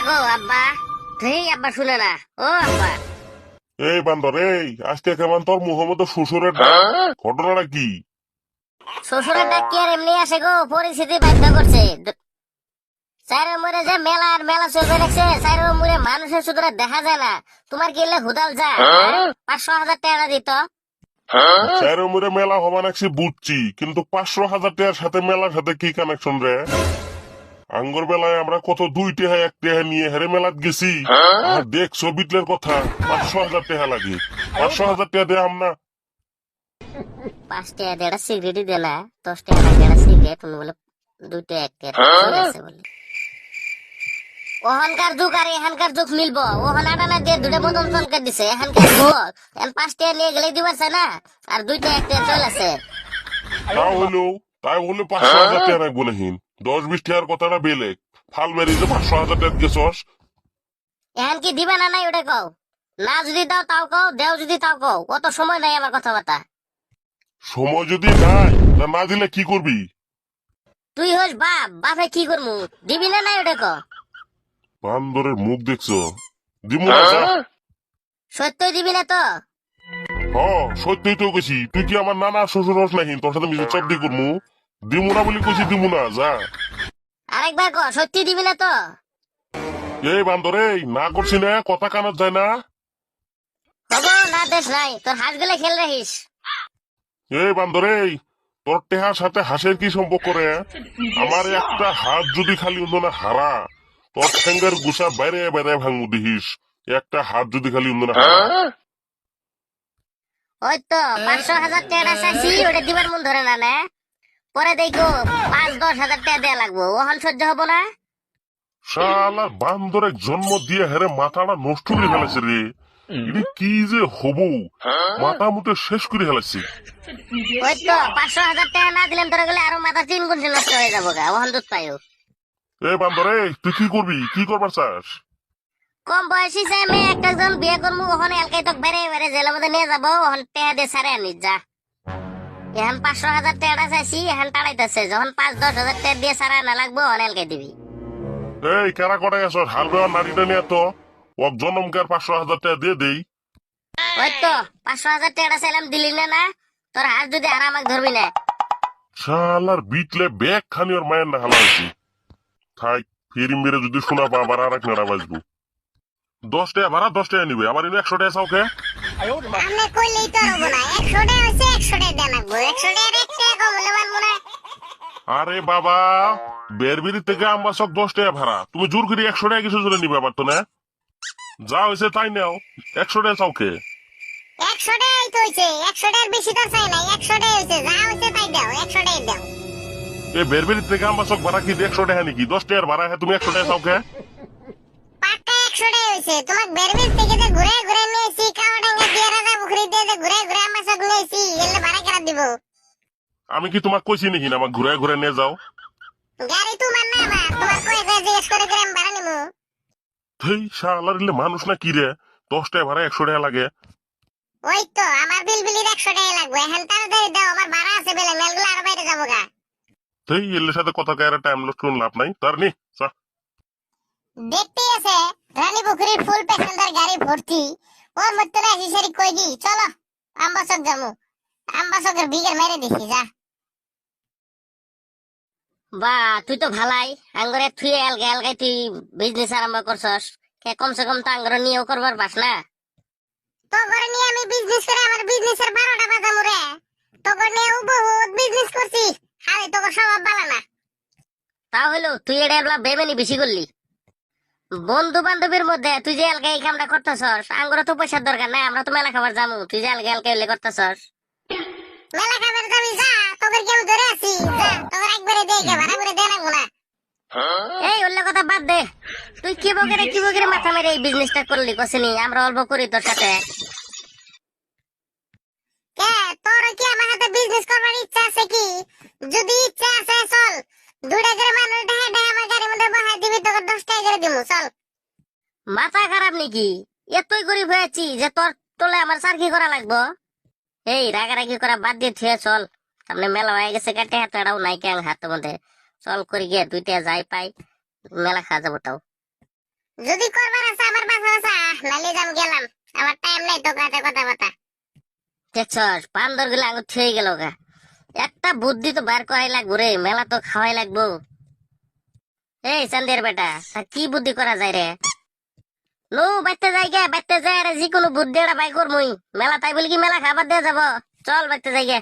গো আব্বা, তুই আব্বা শুনে না। ও আব্বা, এই বান্দর এই আজকে কেমন তোর মুহম্মদ শ্বশুরের ডাক? ঘটনাটা কি? শ্বশুরের ডাক কি আর এমনি আসে গো, পরিস্থিতি বাধ্য করছে। চাইরো মুড়ে যে মেলা আর মেলা চলবে দেখছে, চাইরো মুড়ে মানুষের শুধু দেখা যায় না। তোমার কি এলে হুদাল যা 500,000 টাকা দিত। চাইরে মুড়ে মেলা হবা নাকছি বুঝছি, কিন্তু 500,000 টাকার সাথে মেলার সাথে কি কানেকশন রে? আঙ্গুর বেলায় আমরা কত 2 টাকা 1 টাকা নিয়ে হেরে মেলাত গেছি। আর দেখছো বিটলের কথা 500,000 টাকা লাগে। 500,000 টাকা দিয়ে আমরা 5 টাকা দেড়া সিগারেটই দেলা, 10 টাকা দেড়া সিগারেট বলে 2 টাকা 1 টাকা চলে আসে বলে। ওখানকার যুগ আর এখানকার যুগ মিলবো? ওখানে আটানা দিয়ে 2টা বোতল চলকে দিছে, এখানকার যুগ 5 টাকা নিয়ে গেলে দিবারছে না, আর 2 টাকা 1 টাকা চলে আসে। তাই হলে 500,000 টাকা রাখবো নাহিন। 10-20 টাকার কথাটা বেলেগ, ফাল মেরি যে 500,000 টাকা গেছস। এখন কি দিবে না নাই ওটা কও। না যদি দাও তাও কও, দেও যদি তাও কও। কত সময় নাই আমার কথাবার্তা। সময় যদি নাই তা না দিলে কি করবি? তুই হোস বাপ, বাপে কি করমু? দিবি না নাই ওটা কও। বান্দরের মুখ দেখছো? দিমু না যা। সত্যই দিবি না তো? হ সত্যিই তো কইছি, তুই কি আমার নানা শ্বশুর হস নাহি? তোর সাথে মিশে চাপ দি করমু। দিমু না বলি কইছি, দিমু না যা। আরেকবার ক, সত্যি দিবি না তো? এই বান্দর এই না করছি না, কথা কানত যায় না। হবো না দেশ নাই, তোর হাঁস গেলে খেল রাখিস। এই বান্দর এই, তোর টেহার সাথে হাঁসের কি সম্পর্ক রে? আমার একটা হাত যদি খালি অন্য না হারা, তোর ঠেঙ্গার গুছা বাইরে বাইরে ভাঙু দিহিস। একটা হাত যদি খালি অন্য না হারা। ওই তো 500,000 টাকা চাইছি, ওটা দিবার মন ধরে না না। পরে দেখো 5-10,000 টাকা দেয়া লাগবো, ওখান সহ্য হবো না। শালা বান্দরের জন্ম দিয়ে হেরে মাথাটা নষ্ট করে ফেলেছে রে। এটা কি যে হবো, মাথা মুটে শেষ করে ফেলেছি। ওই তো 500,000 টাকা না দিলেন ধরে গেলে আরো মাথা 3 গুণ নষ্ট হয়ে যাবো গা, ওখান দুধ পাইও। এই বান্দরে তুই কি করবি, কি করবার চাস? কম বয়সী ছেলে মেয়ে একটা জন বিয়ে করবো, ওখানে এলকাই তো বেড়ে বেড়ে জেলের মধ্যে নিয়ে যাবো, ওখানে টেহা দিয়ে সারে আনিস যা। এখন 500,000 টাকা চাইছি, এখন তাড়াইতেছে, যখন 5-10,000 টাকা দিয়ে সারা আনা লাগবো, ওখানে এলকাই দিবি। এই কেরা করে গেছ হাল বেওয়ার নারীটা নিয়ে তো ও জন্মকে 500,000 টাকা দিয়ে দেই। ওই তো 500,000 টাকা চাইলাম, দিলি না না? তোর হাত যদি আর আমাকে ধরবি না। শালার বিটলে ব্যাগ খানি ওর মায়ের না হালা হয়েছি। থাই ফিরি মেরে যদি শোনা পা আবার আর এক নেড়া বাজবো। 10 টাকা ভাড়া 10 টাকা নিবে, আবার 100 টাকা চাও কে? আমি কইলেই তো হবো না, 100 টাকা হইছে 100 টাকা দেন লাগবো, 100 টাকার 1 টাকা কম হলে পারবো না। আরে বাবা, বেরবিরি থেকে আমবাসক 10 টাকা ভাড়া, তুমি জোর করে 100 টাকা কিছু জন্য নিবে আবার তো না? যা হয়েছে তাই নাও, 100 টাকা চাও কে? 100 টাকাই তো হইছে, 100 টাকার বেশি তো চাই নাই, 100 টাকা হইছে, যা হইছে তাই দাও, 100 টাকাই দাও। এ বেরবিরি থেকে আমবাসক ভাড়া কি 100 টাকা নাকি? 10 টাকার ভাড়া হ্যাঁ, তুমি 100 টাকা চাও কে? পাক্কা 100 টাকা হইছে, তোমাক বেরবির থেকে যে ঘুরে ঘুরে নিয়েছি, কাওয়াডাঙ্গা দিয়ে রাজা পুকুরি দিয়ে যে ঘুরে ঘুরে আমার সব নিয়েছি, এলে ভাড়া কেন দিব? আমি কি তোমার কইছি নাকি না আমার ঘুরে ঘুরে নিয়ে যাও? গাড়ি তোমার না আমার, তোমার কই কই জিজ্ঞেস করে করে আমি ভাড়া নিবো। হেই শালার ইলে মানুষ না কি রে, 10 টাকা ভাড়া 100 টাকা লাগে। ওই তো আমার বিলবিলির 100 টাকা লাগবে, এখন তাড়াতাড়ি দাও, আমার ভাড়া আছে বেলে, মেলগুলো আরো বাইরে যাবো গা। হেই এলের সাথে কথা কয়ে টাইম লস করুন লাভ নাই, তার নি চা। দেখতেই আছে রানী পুকুরির ফুল প্যাসেঞ্জার গাড়ি ভর্তি, ওর মধ্যে না হিসারি কই দি চলো আমবাসক যাবো, আমবাসকের বিগের মেরে দিছি যা। বা তুই তো ভালাই, আঙ্গরে তুই এলগে এলগাই তুই বিজনেস আরম্ভ করছস, কে কমসে কম তো আঙ্গরে নিয়েও করবার বাস না। তো করে নিয়ে আমি বিজনেস করে আমার বিজনেসের 12টা বাজামু রে। তো করে নিয়ে বহুত বিজনেস করছি, আরে তোর স্বভাব ভালো না। তা হলো তুই এটা এবলা বেমেনি বেশি করলি। বন্ধু বান্ধবের মধ্যে তুই যে এলগে এই কামটা করতেছস, আঙ্গরে তো পয়সার দরকার নাই, আমরা তো মেলা খাবার যামু, তুই যে এলগে এলগে এলে করতেছস। মেলা খাবার যাবি যা, তোদের কেউ ধরে আছি যা, তোদের একবারে দেখে ভাড়া করে দে লাগবো না। এই অন্য কথা বাদ দে, তুই কি বগেরে মাথা মেরে এই বিজনেসটা করলি কসিনি, আমরা অল্প করি তোর সাথে। কে তোর কি আমার সাথে বিজনেস করবার ইচ্ছা আছে কি? যদি ইচ্ছা আছে চল, 2টা করে মানুষ ঢাকা ঢাকা আমার গাড়ির মধ্যে বহাই দিবি, তোকে 10 টাকা করে দিমু চল। মাথা খারাপ নাকি? এতই গরিব হয়েছি যে তোর তোলে আমার সার্কি করা লাগবো? এই রাগারাগি করা বাদ দিয়ে থিয়ে চল, সামনে মেলা হয়ে গেছে, কাটে হাতটাও নাই কেন হাতের মধ্যে, চল করি গিয়ে 2টা যাই পাই, মেলা খাওয়া যাবো তাও। যদি করবার আছে আমার বাসা বাসা নালে যাম গেলাম, আমার টাইম নাই তো কাছে কথা বাতা। দেখছস বান্দর গুলো আঙুর থুয়ে গেল গা, একটা বুদ্ধি তো বার করাই লাগবো রে, মেলা তো খাওয়াই লাগবো। এই চান্দের বেটা, তা কি বুদ্ধি করা যায় রে? নো বাইতে যাই গে, বাইতে যাই রে, যে কোনো বুদ্ধি একটা বাই করমুই। মেলা তাই বলি কি মেলা খাবার দিয়ে যাব? চল বাইতে যাই গে।